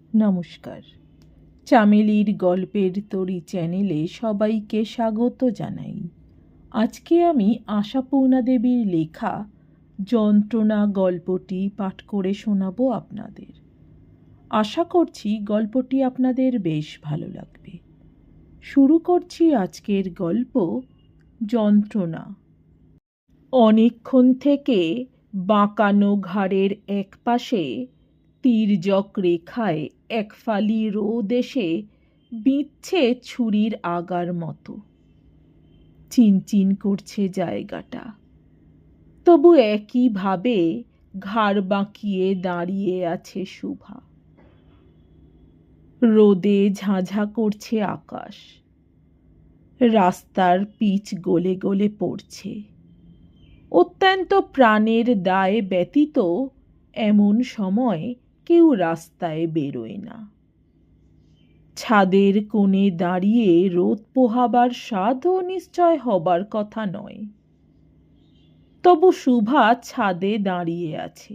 নমস্কার। চামেলির গল্পের তরী চ্যানেলে সবাইকে স্বাগত জানাই। আজকে আমি আশাপূর্ণা দেবীর লেখা যন্ত্রণা গল্পটি পাঠ করে শোনাবো আপনাদের। আশা করছি গল্পটি আপনাদের বেশ ভালো লাগবে। শুরু করছি আজকের গল্প যন্ত্রণা। অনেকক্ষণ থেকে বাঁকানো ঘাড়ের এক পাশে তির্যক রেখায় এক ফালি রোদ এসে বিঁধছে ছুরির আগার মতো। চিনচিন করছে জায়গাটা, তবু একইভাবে ঘাড় বাঁকিয়ে দাঁড়িয়ে আছে শুভা। রোদে ঝাঁঝা করছে আকাশ, রাস্তার পিচ গলে গলে পড়ছে। অত্যন্ত প্রাণের দায় ব্যতীত এমন সময় কেউ রাস্তায় বেরোয় না। ছাদের কোণে দাঁড়িয়ে রোদ পোহাবার স্বাদও নিশ্চয় হবার কথা নয়। তবু শুভা ছাদে দাঁড়িয়ে আছে।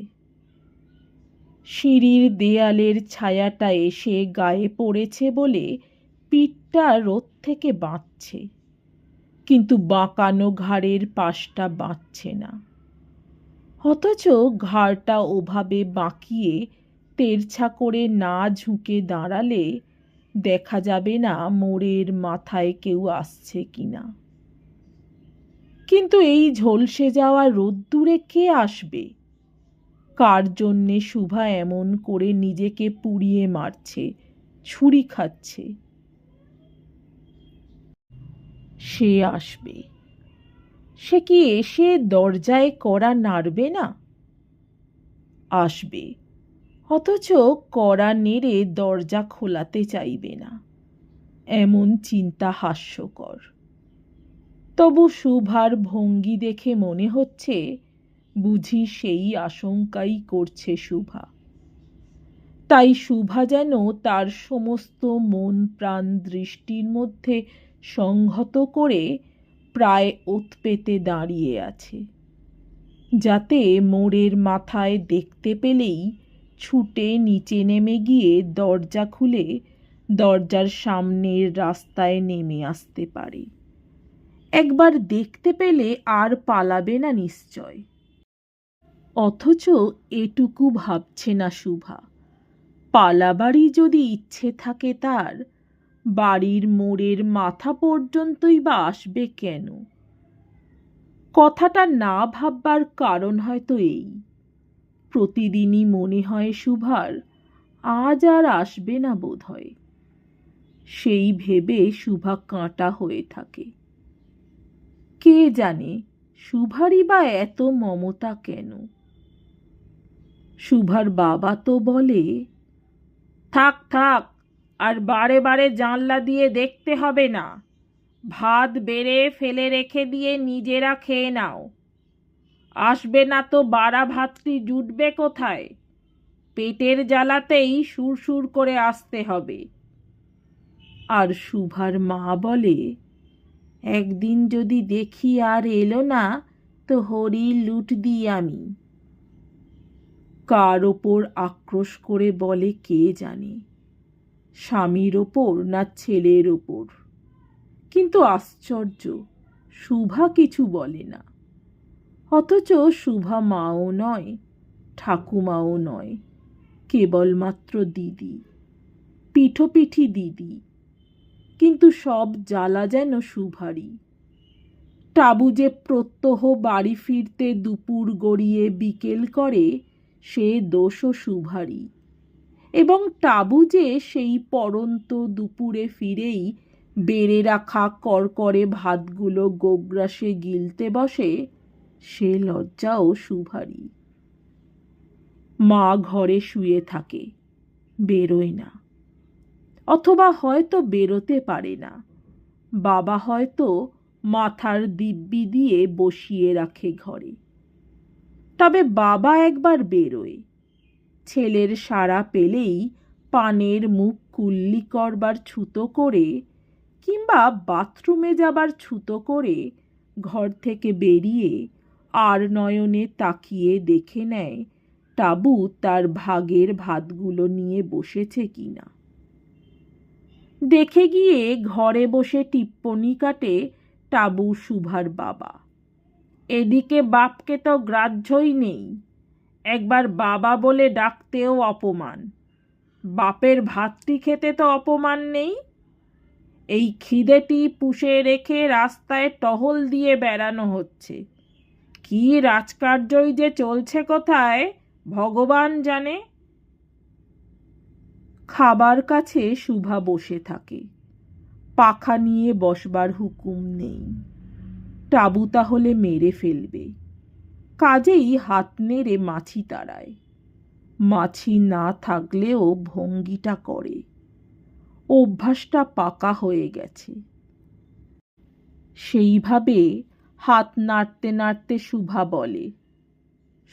সিঁড়ির দেয়ালের ছায়াটা এসে গায়ে পড়েছে বলে পিঠটা রোদ থেকে বাঁচছে, কিন্তু বাঁকানো ঘাড়ের পাশটা বাঁচছে না। অথচ ঘাড়টা ওভাবে বাঁকিয়ে তেরছা করে না ঝুঁকে দাঁড়ালে দেখা যাবে না মোড়ের মাথায় কেউ আসছে কিনা। কিন্তু এই ঝলসে যাওয়া রোদ্দুরে কে আসবে? কার জন্যে শুভা এমন করে নিজেকে পুড়িয়ে মারছে, ছুরি খাচ্ছে? সে আসবে। সে কি এসে দরজায় কড়া নাড়বে না? আসবে, অথচ কড়া নেড়ে দরজা খোলাতে চাইবে না। এমন চিন্তা হাস্যকর। তবু শুভার ভঙ্গি দেখে মনে হচ্ছে বুঝি সেই আশঙ্কাই করছে শুভা। তাই শুভা যেন তার সমস্ত মন প্রাণ দৃষ্টির মধ্যে সংহত করে প্রায় ওত পেতে দাঁড়িয়ে আছে, যাতে মোড়ের মাথায় দেখতে পেলেই ছুটে নিচে নেমে গিয়ে দরজা খুলে দরজার সামনের রাস্তায় নেমে আসতে পারে। একবার দেখতে পেলে আর পালাবে না নিশ্চয়। অথচ এটুকু ভাবছে না শুভা। পালাবারই যদি ইচ্ছে থাকে তার, বাড়ির মোড়ের মাথা পর্যন্তই বা আসবে কেন? কথাটা না ভাববার কারণ হয়তো এই, প্রতিদিনই মনে হয় শুভার আজ আর আসবে না বোধ হয়। সেই ভেবে শুভা কাঁটা হয়ে থাকে। কে জানে শুভারই বা এত মমতা কেন? শুভার বাবা তো বলে, থাক থাক, আর বারে বারে জানলা দিয়ে দেখতে হবে না। ভাত বেড়ে ফেলে রেখে দিয়ে নিজেরা খেয়ে নাও। আসবে না তো বাড়া ভাতটি জুটবে কোথায়? পেটের জ্বালাতেই সুরসুর করে আসতে হবে। আর শুভার মা বলে, একদিন যদি দেখি আর এলো না তো হরি লুট দিই আমি। কার ওপর আক্রোশ করে বলে কে জানে, স্বামীর ওপর না ছেলের ওপর। কিন্তু আশ্চর্য, শুভা কিছু বলে না। অথচ শুভা মাও নয়, ঠাকুমাও নয়, কেবলমাত্র দিদি, পিঠোপিঠি দিদি। কিন্তু সব জ্বালা যেন শুভারই। টাবু যে প্রত্যহ বাড়ি ফিরতে দুপুর গড়িয়ে বিকেল করে, সে দোষও শুভারই। এবং টাবু যে সেই পড়ন্ত দুপুরে ফিরেই বেড়ে রাখা করকরে ভাতগুলো গোগ্রাসে গিলতে বসে, সে লজ্জাও শুভারই। মা ঘরে শুয়ে থাকে, বেরোয় না, অথবা হয়তো বেরোতে পারে না। বাবা হয়তো মাথার দিব্যি দিয়ে বসিয়ে রাখে ঘরে। তবে বাবা একবার বেরোয়, ছেলের সাড়া পেলেই পানের মুখ কুল্লি করবার ছুতো করে, কিংবা বাথরুমে যাবার ছুতো করে ঘর থেকে বেরিয়ে আর নয়নে তাকিয়ে দেখে নেয় টাবু তার ভাগের ভাতগুলো নিয়ে বসেছে কিনা। দেখে গিয়ে ঘরে বসে টিপ্পনি কাটে টাবু শুভার বাবা। এদিকে বাপকে তো গ্রাহ্যই নেই, একবার বাবা বলে ডাকতেও অপমান। বাপের ভাতটি খেতে তো অপমান নেই। এই খিদেটি পুষে রেখে রাস্তায় টহল দিয়ে বেড়ানো হচ্ছে। কি রাজকার্যই যে চলছে কোথায় ভগবান জানে। খাবার কাছে শুভা বসে থাকে। পাখা নিয়ে বসবার হুকুম নেই। টাবু তাহলে মেরে ফেলবে, কাজেই হাত নেড়ে মাছি তাড়ায়। মাছি না থাকলেও ভঙ্গিটা করে, অভ্যাসটা পাকা হয়ে গেছে। সেইভাবে হাত নাড়তে নাড়তে শুভা বলে,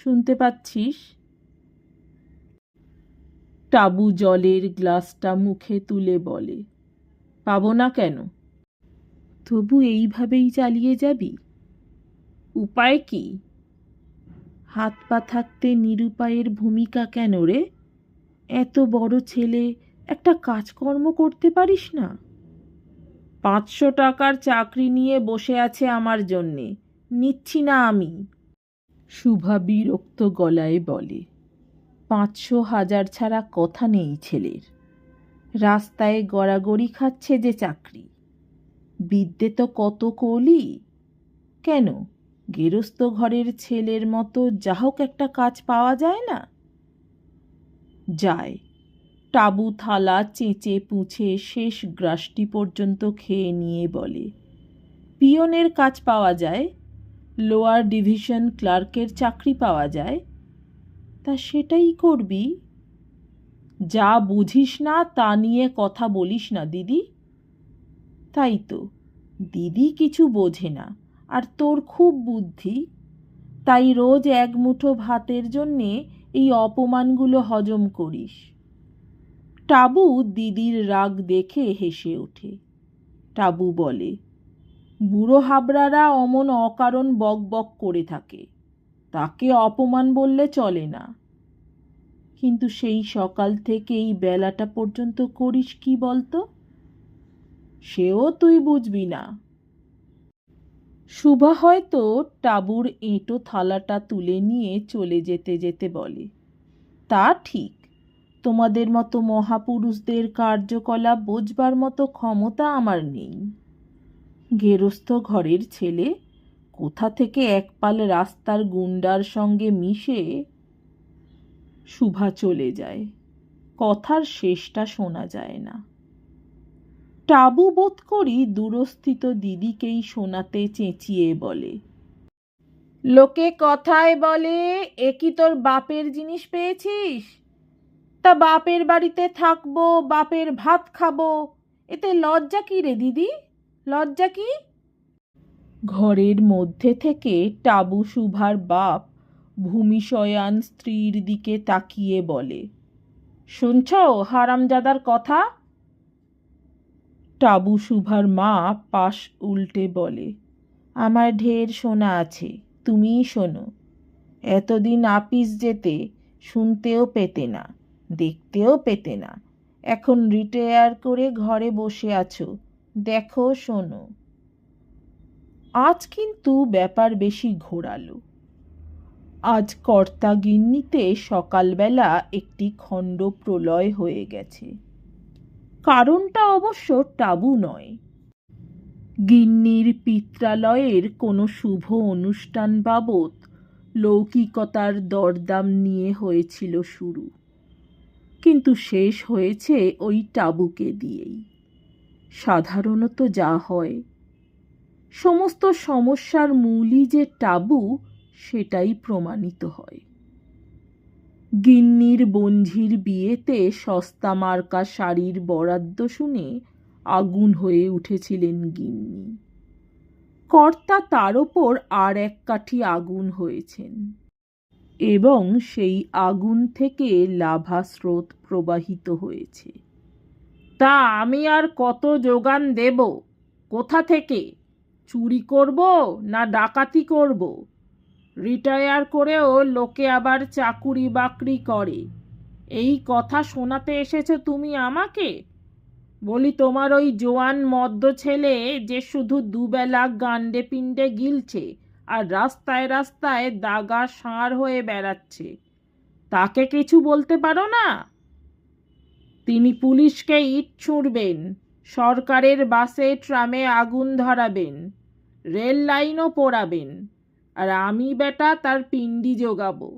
শুনতে পাচ্ছিস? টাবু জলের গ্লাসটা মুখে তুলে বলে, পাবো না কেন? তবু এইভাবেই চালিয়ে যাবি? উপায় কি? হাত পা থাকতে নিরুপায়ের ভূমিকা কেন রে? এত বড় ছেলে, একটা কাজকর্ম করতে পারিস না? 500 টাকার চাকরি নিয়ে বসে আছে আমার জন্যে, নিচ্ছি না আমি। শুভা বিরক্ত গলায় বলে, 500 1000 ছাড়া কথা নেই ছেলের। রাস্তায় গড়াগড়ি খাচ্ছে যে চাকরি। বিদ্যে তো কত কলি। কেন, গেরস্ত ঘরের ছেলের মতো যাহোক একটা কাজ পাওয়া যায় না? যায়। টাবু থালা চেঁচে পুছে শেষ গ্রাসটি পর্যন্ত খেয়ে নিয়ে বলে, পিয়নের কাজ পাওয়া যায়, লোয়ার ডিভিশন ক্লার্কের চাকরি পাওয়া যায়। তা সেটাই করবি? যা বুঝিস না তা নিয়ে কথা বলিস না দিদি। তাই তো, দিদি কিছু বোঝে না, আর তোর খুব বুদ্ধি। তাই রোজ এক মুঠো ভাতের জন্যে এই অপমানগুলো হজম করিস। টাবু দিদির রাগ দেখে হেসে ওঠে। টাবু বলে, বুড়ো হাবড়ারা অমন অকারণ বক বক করে থাকে, তাকে অপমান বললে চলে না। কিন্তু সেই সকাল থেকে এই বেলাটা পর্যন্ত করিস কি বলতো? সেও তুই বুঝবি না। শুভা হয়তো টাবুর এঁটো থালাটা তুলে নিয়ে চলে যেতে যেতে বলে, তা ঠিক, তোমাদের মতো মহাপুরুষদের কার্যকলাপ বোঝবার মতো ক্ষমতা আমার নেই। গেরস্থ ঘরের ছেলে, কোথা থেকে একপাল রাস্তার গুন্ডার সঙ্গে মিশে। শুভা চলে যায়, কথার শেষটা শোনা যায় না। টাবু বোধ করি দূরস্থিত দিদিকেই শোনাতে চেঁচিয়ে বলে, লোকে কথায় বলে, এ কি তোর বাপের জিনিস পেয়েছিস? তা বাপের বাড়িতে থাকবো, বাপের ভাত খাবো, এতে লজ্জা কি রে দিদি, লজ্জা কি? ঘরের মধ্যে থেকে টাবু শুভার বাপ ভূমিশয়ান স্ত্রীর দিকে তাকিয়ে বলে, শুনছ হারামজাদার কথা? টাবু শুভার মা পাশ উল্টে বলে, আমার ঢের শোনা আছে, তুমিই শোনো। এতদিন আপিস যেতে, শুনতেও পেতে না, দেখতেও পেতে না, এখন রিটায়ার করে ঘরে বসে আছো, দেখো শোনো। আজ কিন্তু ব্যাপার বেশি ঘোরালো। আজ কর্তা গিন্নিতে সকালবেলা একটি খণ্ড প্রলয় হয়ে গেছে। কারণটা অবশ্য টাবু নয়, গিন্নির পিত্রালয়ের কোনো শুভ অনুষ্ঠান বাবদ লৌকিকতার দরদাম নিয়ে হয়েছিল শুরু, কিন্তু শেষ হয়েছে ওই টাবুকে দিয়েই। সাধারণত যা হয়, সমস্ত সমস্যার মূলই যে টাবু, সেটাই প্রমাণিত হয়। গিন্নির বঞ্ঝির বিয়েতে সস্তা মার্কা শাড়ির বরাদ্দ শুনে আগুন হয়ে উঠেছিলেন গিন্নি। কর্তা তার ওপর আর এক কাঠি আগুন হয়েছেন, এবং সেই আগুন থেকে লাভা স্রোত প্রবাহিত হয়েছে। তা আমি আর কত যোগান দেব? কোথা থেকে? চুরি করব না ডাকাতি করব? রিটায়ার করেও লোকে আবার চাকুরি বাকরি করে, এই কথা শোনাতে এসেছো তুমি আমাকে? বলি, তোমার ওই জোয়ান মদ্য ছেলে যে শুধু দুবেলা গান্ডে পিণ্ডে গিলছে আর রাস্তায় রাস্তায় দাগা ষাঁড় হয়ে বেড়াচ্ছে, তাকে কিছু বলতে পারো না? তিনি পুলিশকে ইট ছুঁড়বেন, সরকারের বাসে ট্রামে আগুন ধরাবেন, রেল লাইনও পোড়াবেন, আর আমি বেটা তার পিণ্ডি জোগাবো।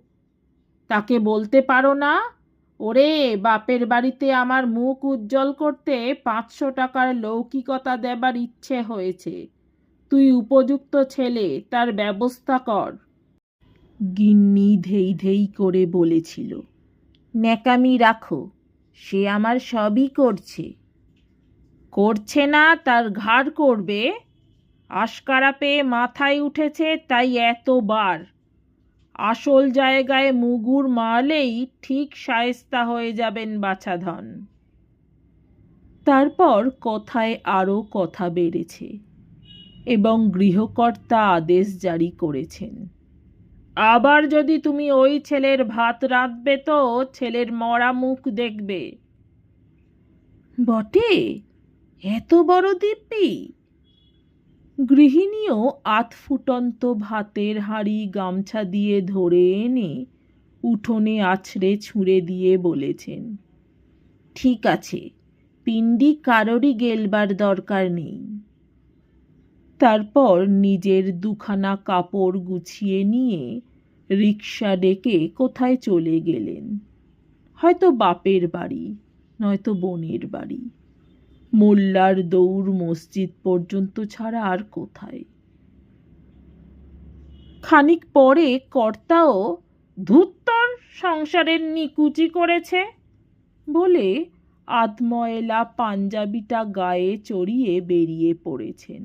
তাকে বলতে পারো না, ওরে বাপের বাড়িতে আমার মুখ উজ্জ্বল করতে 500 টাকার লৌকিকতা দেবার ইচ্ছে হয়েছে, তুই উপযুক্ত ছেলে, তার ব্যবস্থা কর। গিন্নি ধেই ধেই করে বলেছিল, ন্যাকামি রাখো, সে আমার সবই করছে। করছে না তার ঘাড় করবে, আশকারা পেয়ে মাথায় উঠেছে তাই এতবার। আসল জায়গায় মুগুর মারলেই ঠিক শায়েস্তা হয়ে যাবেন বাছাধন। তারপর কথায় আরও কথা বেড়েছে এবং গৃহকর্তা আদেশ জারি করেছেন, আবার যদি তুমি ওই ছেলের ভাত রাঁধবে তো ছেলের মরা মুখ দেখবে। বটে, এত বড় দিব্যি? গৃহিণীও আধফুটন্ত ভাতের হাঁড়ি গামছা দিয়ে ধরে এনে উঠোনে আছড়ে ছুঁড়ে দিয়ে বলেছেন, ঠিক আছে, পিণ্ডি কারোরই গেলবার দরকার নেই। তারপর নিজের দুখানা কাপড় গুছিয়ে নিয়ে রিকশা ডেকে কোথায় চলে গেলেন, হয়তো বাপের বাড়ি, নয়তো বোনের বাড়ি, মোল্লার দৌড় মসজিদ পর্যন্ত ছাড়া আর কোথায়। খানিক পরে কর্তাও ধুত্তর সংসারের নিকুচি করেছে বলে আধময়লা পাঞ্জাবিটা গায়ে চড়িয়ে বেরিয়ে পড়েছেন।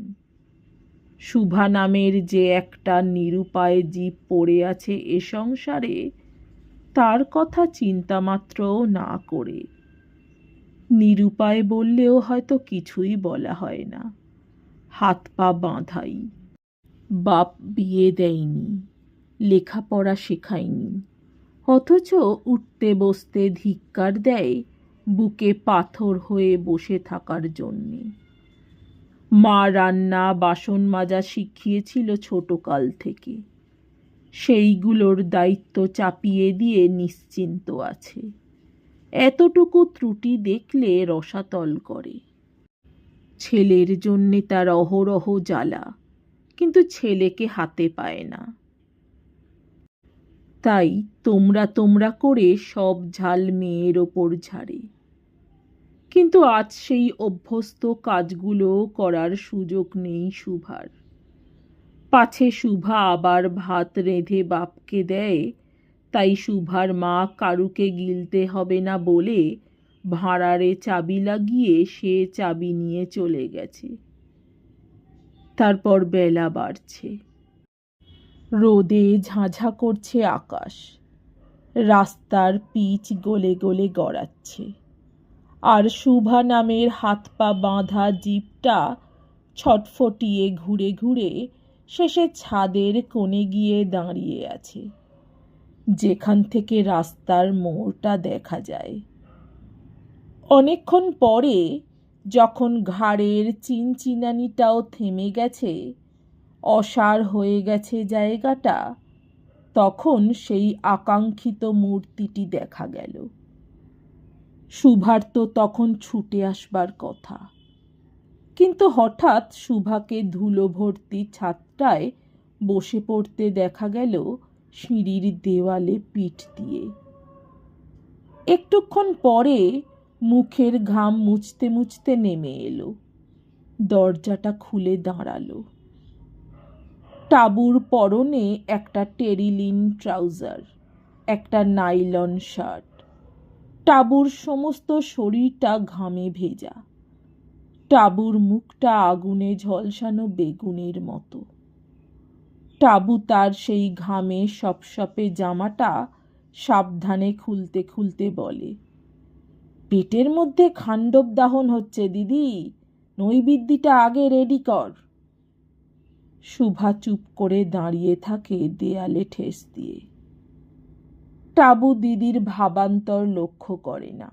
শুভা নামের যে একটা নিরুপায় জীব পড়ে আছে এ সংসারে, তার কথা চিন্তামাত্রও না করে। নিরুপায় বললেও হয়তো কিছুই বলা হয় না, হাত পা বাঁধাই। বাপ বিয়ে দেয়নি, লেখাপড়া শেখায়নি, অথচ উঠতে বসতে ধিক্কার দেয় বুকে পাথর হয়ে বসে থাকার জন্যে। মা রান্না বাসন মাজা শিখিয়েছিল ছোটকাল থেকে, সেইগুলোর দায়িত্ব চাপিয়ে দিয়ে নিশ্চিন্ত আছে। এতটুকু ত্রুটি দেখলে রসাতল করে। ছেলের জন্যে তার অহরহ জ্বালা, কিন্তু ছেলেকে হাতে পায় না। তাই তোমরা তোমরা করে সব ঝাল মেয়ের ওপর ঝাড়ে। কিন্তু আজ সেই অভ্যস্ত কাজগুলো করার সুযোগ নেই শুভার। পাছে শুভা আবার ভাত রেঁধে বাপকে দেয়, তাই শুভার মা কারুকে গিলতে হবে না বলে ভাঁড়ারে চাবি লাগিয়ে সে চাবি নিয়ে চলে গেছে। তারপর বেলা বাড়ছে, রোদে ঝাঁঝা করছে আকাশ, রাস্তার পিচ গলে গলে গড়াচ্ছে, আর শুভা নামের হাত পা বাঁধা জিপটা ছটফটিয়ে ঘুরে ঘুরে শেষে ছাদের কোণে গিয়ে দাঁড়িয়ে আছে, যেখান থেকে রাস্তার মোড়টা দেখা যায়। অনেকক্ষণ পরে যখন ঘাড়ের চিনচিনানিটাও থেমে গেছে, অসাড় হয়ে গেছে জায়গাটা, তখন সেই আকাঙ্ক্ষিত মূর্তিটি দেখা গেল। শুভার তো তখন ছুটে আসবার কথা, কিন্তু হঠাৎ শুভাকে ধুলো ভর্তি ছাদটায় বসে পড়তে দেখা গেল সিঁড়ির দেওয়ালে পিঠ দিয়ে। একটুক্ষণ পরে মুখের ঘাম মুছতে মুছতে নেমে এলো, দরজাটা খুলে দাঁড়ালো। টাবুর পরনে একটা টেরিলিন ট্রাউজার, একটা নাইলন শার্ট। টাবুর সমস্ত শরীরটা ঘামে ভেজা, টাবুর মুখটা আগুনে ঝলসানো বেগুনের মতো। টাবু তার সেই ঘামে সপসপে জামাটা সাবধানে খুলতে খুলতে বলে, পেটের মধ্যে খাণ্ডব দাহন হচ্ছে দিদি, নৈবেদ্যিটা আগে রেডি কর। শুভা চুপ করে দাঁড়িয়ে থাকে দেয়ালে ঠেস দিয়ে। টাবু দিদির ভাবান্তর লক্ষ্য করে না।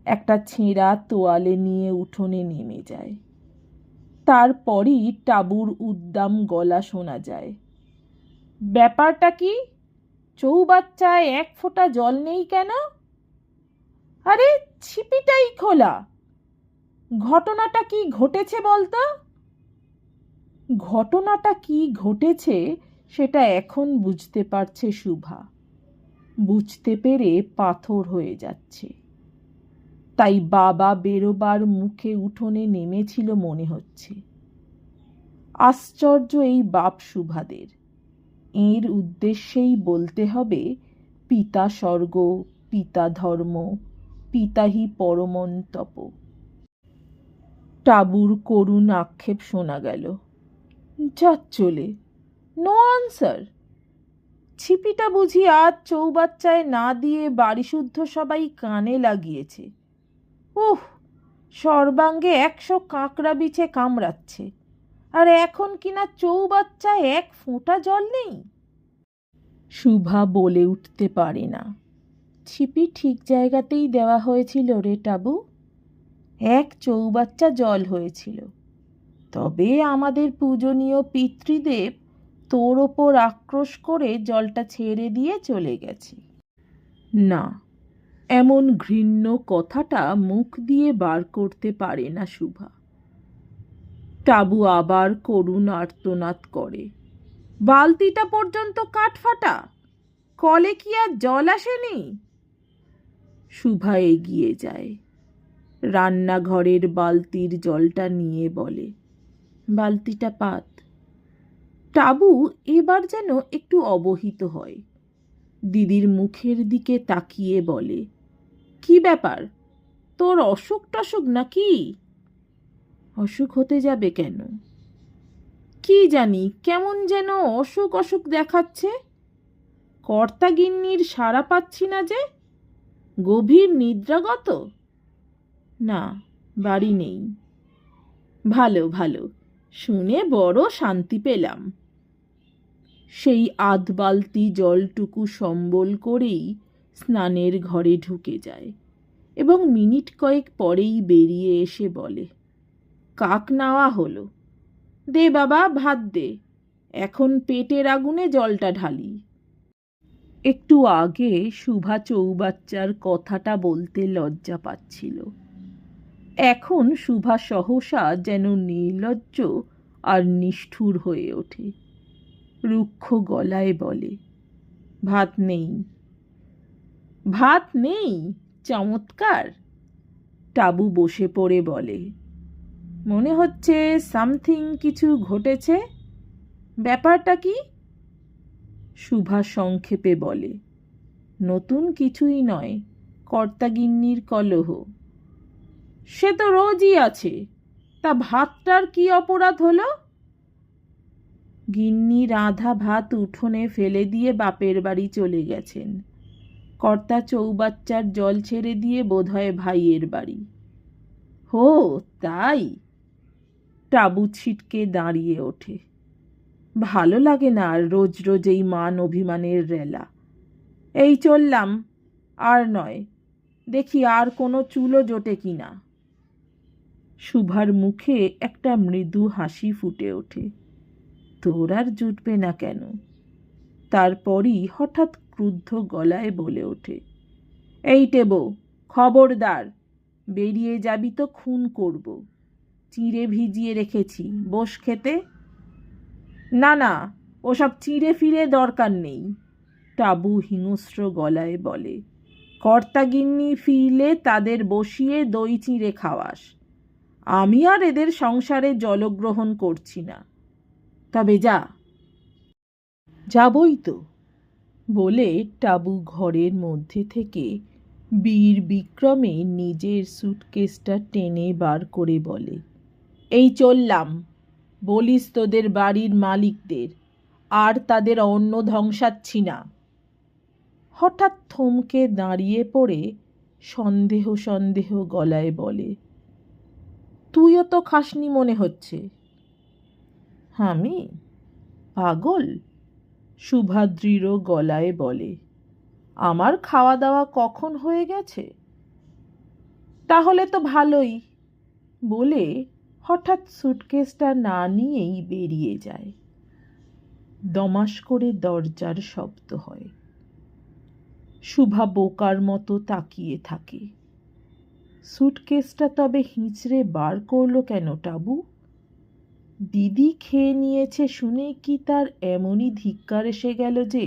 একটা ছেঁড়া তোয়ালে নিয়ে উঠোনে নেমে যায়। তারপরই টাবুর উদ্দাম গলা শোনা যায়, ব্যাপারটা কি? চৌবাচ্চায় এক ফোঁটা জল নেই কেন? আরে ছিপিটাই খোলা। ঘটনাটা কি ঘটেছে বলতো? ঘটনাটা কি ঘটেছে সেটা এখন বুঝতে পারছে শুভা। বুঝতে পেরে পাথর হয়ে যাচ্ছে। তাই বাবা বেরোবার মুখে উঠোনে নেমেছিল মনে হচ্ছে। আশ্চর্য এই বাপ শুভাদের। এর উদ্দেশ্যেই বলতে হবে, পিতা স্বর্গ, পিতা ধর্ম, পিতাহি পরমন্তপ। টাবুর করুণ আক্ষেপ শোনা গেল, যা চলে, নো আনসার। ছিপিটা বুঝি আজ চৌবাচ্চায় না দিয়ে বাড়িশুদ্ধ সবাই কানে লাগিয়েছে। উহ, সর্বাঙ্গে 100 কাঁকড়া বিছে কামড়াচ্ছে, আর এখন কিনা চৌবাচ্চায় এক ফোঁটা জল নেই। শুভা বলে উঠতে পারে না। ছিপি ঠিক জায়গাতেই দেওয়া হয়েছিল রে টাবু। এক চৌবাচ্চা জল হয়েছিল। তবে আমাদের পূজনীয় পিতৃদেব তোর ওপর আক্রোশ করে জলটা ছেড়ে দিয়ে চলে গেছে। না, এমন ঘৃণ্য কথাটা মুখ দিয়ে বার করতে পারে না শুভা। টাবু আবার করুণ আর্তনাদ করে, বালতিটা পর্যন্ত কাঠফাটা, কলে কি আর জল আসেনি? শুভা এগিয়ে যায়, রান্নাঘরের বালতির জলটা নিয়ে বলে, বালতিটা পাত। টাবু এবার যেন একটু অবহিত হয়। দিদির মুখের দিকে তাকিয়ে বলে, কি ব্যাপার, তোর অসুখ টসুখ নাকি? অসুখ হতে যাবে কেন? কি জানি, কেমন যেন অসুখ অসুখ দেখাচ্ছে। কর্তাগিন্নির সাড়া পাচ্ছি না যে। গভীর নিদ্রাগত? না, বাড়ি নেই। ভালো ভালো, শুনে বড় শান্তি পেলাম। সেই আধ বালতি জলটুকু সম্বল করেই স্নানের ঘরে ঢুকে যায় এবং মিনিট কয়েক পরেই বেরিয়ে এসে বলে, কাক নাওয়া হলো, দে বাবা ভাত দে, এখন পেটের আগুনে জলটা ঢালি। একটু আগে শুভা চৌবাচ্চার কথাটা বলতে লজ্জা পাচ্ছিল। এখন শুভা সহসা যেন নির্লজ্জ আর নিষ্ঠুর হয়ে ওঠে। রুক্ষ গলায় বলে, ভাত নেই। ভাত নেই? চমৎকার। টাবু বসে পড়ে বলে, মনে হচ্ছে সামথিং কিছু ঘটেছে। ব্যাপারটা কি? শুভা সংক্ষেপে বলে, নতুন কিছুই নয়, কর্তাগিন্নির কলহ। সে তো রোজই আছে, তা ভাতটার কি অপরাধ হলো? গিন্নি রাধা ভাত উঠোনে ফেলে দিয়ে বাপের বাড়ি চলে গেছেন। কর্তা চৌবাচ্চার জল ছেড়ে দিয়ে বোধহয় ভাইয়ের বাড়ি। হো তাই? টাবু ছিটকে দাঁড়িয়ে ওঠে। ভালো লাগে না আর রোজ রোজ এই মান অভিমানের রেলা। এই চললাম, আর নয়, দেখি আর কোনো চুলো জোটে কিনা। শুভার মুখে একটা মৃদু হাসি ফুটে ওঠে। তোর আর জুটবে না কেন? তারপরই হঠাৎ ক্রুদ্ধ গলায় বলে ওঠে, এই টেবো, খবরদার, বেরিয়ে যাবি তো খুন করব। চিঁড়ে ভিজিয়ে রেখেছি, বস খেতে। না না, ওসব চিঁড়ে ফিরে দরকার নেই, টাবু হিংস্র গলায় বলে। কর্তাগিন্নি ফিরলে তাদের বসিয়ে দই চিঁড়ে খাওয়াস। আমি আর এদের সংসারে জলগ্রহণ করছি না। তবে যা। যাবই তো, বলে টাবু ঘরের মধ্যে থেকে বীর বিক্রমে নিজের সুটকেসটা টেনে বার করে বলে, এই চললাম, বলিস তোদের বাড়ির মালিকদের, আর তাদের অন্ন ধ্বংসাচ্ছি না। হঠাৎ থমকে দাঁড়িয়ে পড়ে সন্দেহ সন্দেহ গলায় বলে, তুইও তো খাসনি মনে হচ্ছে। আমি? পাগল? শুভা দৃঢ় গলায় বলে। আমার খাওয়া দাওয়া কখন হয়ে গেছে? তাহলে তো ভালোই, বলে হঠাৎ সুটকেসটা না নিয়েই বেরিয়ে যায়। দমাস করে দরজার শব্দ হয়। শুভা বোকার মতো তাকিয়ে থাকে। সুটকেসটা তবে হিঁচড়ে বার করলো কেন টাবু? দিদি খেয়ে নিয়েছে শুনে কি তার এমনই ধিক্কার এসে গেল যে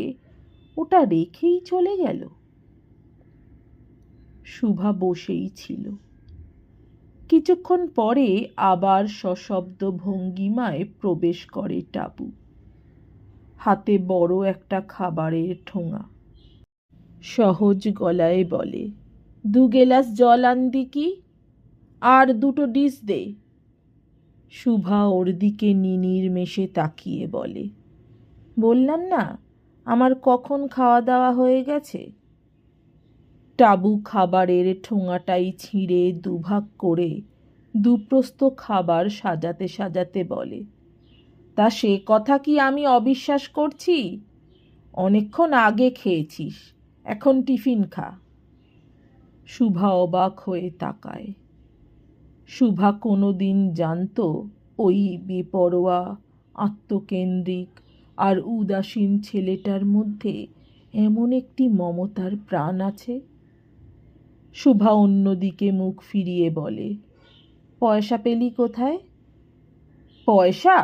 ওটা রেখেই চলে গেল? শুভা বসেই ছিল। কিছুক্ষণ পরে আবার সশব্দ ভঙ্গিমায় প্রবেশ করে টাবু। হাতে বড় একটা খাবারের ঠোঙা। সহজ গলায় বলে, 2 গেলাস জল আনবি কি? আর 2টো ডিশ দে। শুভা ওর দিকে নির্নিমেষে তাকিয়ে বলে, বললাম না আমার কখন খাওয়া দাওয়া হয়ে গেছে? টাবু খাবারের ঠোঙাটাই ছিঁড়ে দুভাগ করে দুপ্রস্ত খাবার সাজাতে সাজাতে বলে, তা সে কথা কি আমি অবিশ্বাস করছি? অনেকক্ষণ আগে খেয়েছিস, এখন টিফিন খা। শুভা অবাক হয়ে তাকায়। শুভা কোনো দিন জানত ওই বেপরোয়া, আত্মকেন্দ্রিক আর উদাসীন ছেলেটার মধ্যে এমন একটি মমতার প্রাণ আছে? শুভা অন্যদিকে মুখ ফিরিয়ে বলে, পয়সা পেলি কোথায়? পয়সা?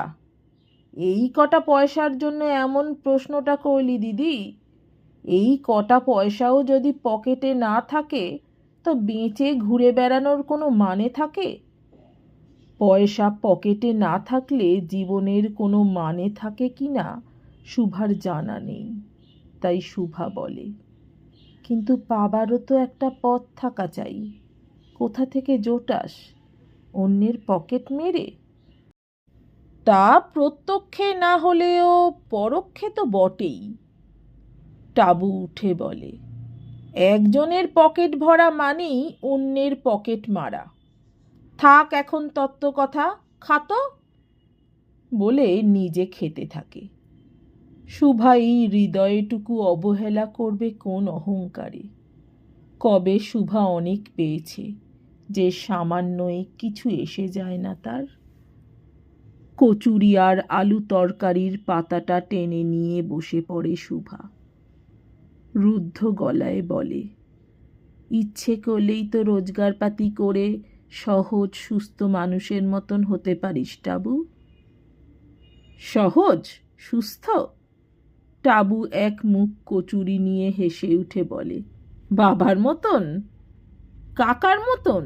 এই কটা পয়সার জন্য এমন প্রশ্নটা করলি দিদি? এই কটা পয়সাও যদি পকেটে না থাকে তো বেঁচে ঘুরে বেড়ানোর কোনো মানে থাকে? পয়সা পকেটে না থাকলে জীবনের কোনো মানে থাকে কি না শুভার জানা নেই। তাই শুভা বলে, কিন্তু পাবারও তো একটা পথ থাকা চাই। কোথা থেকে জোটাস? অন্যের পকেট মেরে? তা প্রত্যক্ষে না হলেও পরোক্ষে তো বটেই। টাবু উঠে বলে, একজনের পকেট ভরা মানেই অন্যের পকেট মারা। থাক এখন তত্ত্ব কথা, খাতো। বলে নিজে খেতে থাকে। শুভা এই হৃদয়টুকু অবহেলা করবে কোন অহংকারে? কবে শুভা অনেক পেয়েছে যে সামান্যই কিছু এসে যায় না তার? কচুরি আর আলু তরকারির পাতাটা টেনে নিয়ে বসে পড়ে শুভা। রুদ্ধ গলায় বলে, ইচ্ছে করলেই তো রোজগারপাতি করে সহজ সুস্থ মানুষের মতন হতে পারিস টাবু। সহজ সুস্থ? টাবু এক মুখ কচুরি নিয়ে হেসে উঠে বলে, বাবার মতন? কাকার মতন?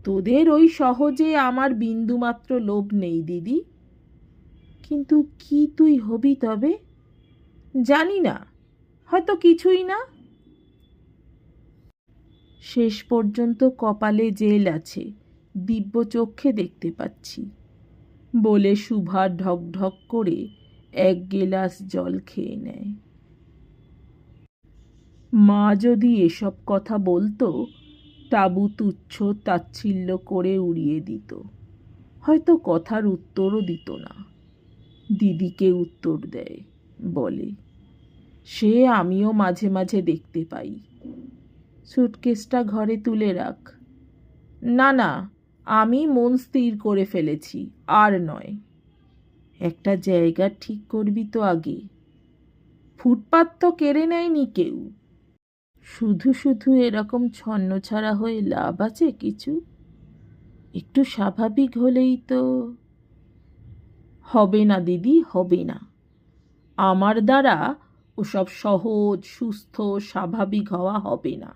তোদের ওই সহজে আমার বিন্দুমাত্র লোভ নেই দিদি। কিন্তু কি তুই হবি তবে? জানি না, হয়তো কিছুই না। শেষ পর্যন্ত কপালে জেল আছে, দিব্য চক্ষে দেখতে পাচ্ছি, বলে শুভা ঢক ঢক করে 1 গেলাস জল খেয়ে নেয়। মা যদি এসব কথা বলতো টাবু তুচ্ছ তাচ্ছিল্য করে উড়িয়ে দিত, হয়তো কথার উত্তরও দিত না। দিদিকে উত্তর দেয়, বলে, সে আমিও মাঝে মাঝে দেখতে পাই। সুটকেসটা ঘরে তুলে রাখ। না না, আমি মন স্থির করে ফেলেছি, আর নয়। একটা জায়গা ঠিক করবি তো আগে। ফুটপাত তো কেড়ে নেয়নি কেউ। শুধু শুধু এরকম ছন্নছাড়া হয়ে লাভ আছে কিছু? একটু স্বাভাবিক হলেই তো। হবে না দিদি, হবে না। আমার দ্বারা ওসব সহজ সুস্থ স্বাভাবিক হওয়া হবে না।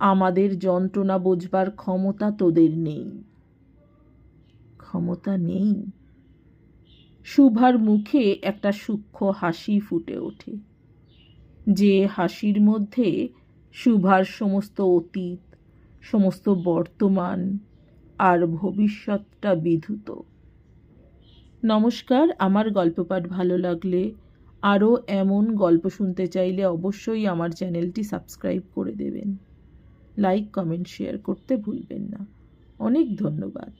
আমাদের যন্ত্রণা বোঝবার ক্ষমতা তোদের নেই। ক্ষমতা নেই? শুভার মুখে একটা সূক্ষ্ম হাসি ফুটে ওঠে, যে হাসির মধ্যে শুভার সমস্ত অতীত, সমস্ত বর্তমান আর ভবিষ্যৎটা বিধূত। নমস্কার। আমার গল্প পাঠ ভালো লাগলে, আরও এমন গল্প শুনতে চাইলে অবশ্যই আমার চ্যানেলটি সাবস্ক্রাইব করে দেবেন। লাইক কমেন্ট শেয়ার করতে ভুলবেন না। অনেক ধন্যবাদ।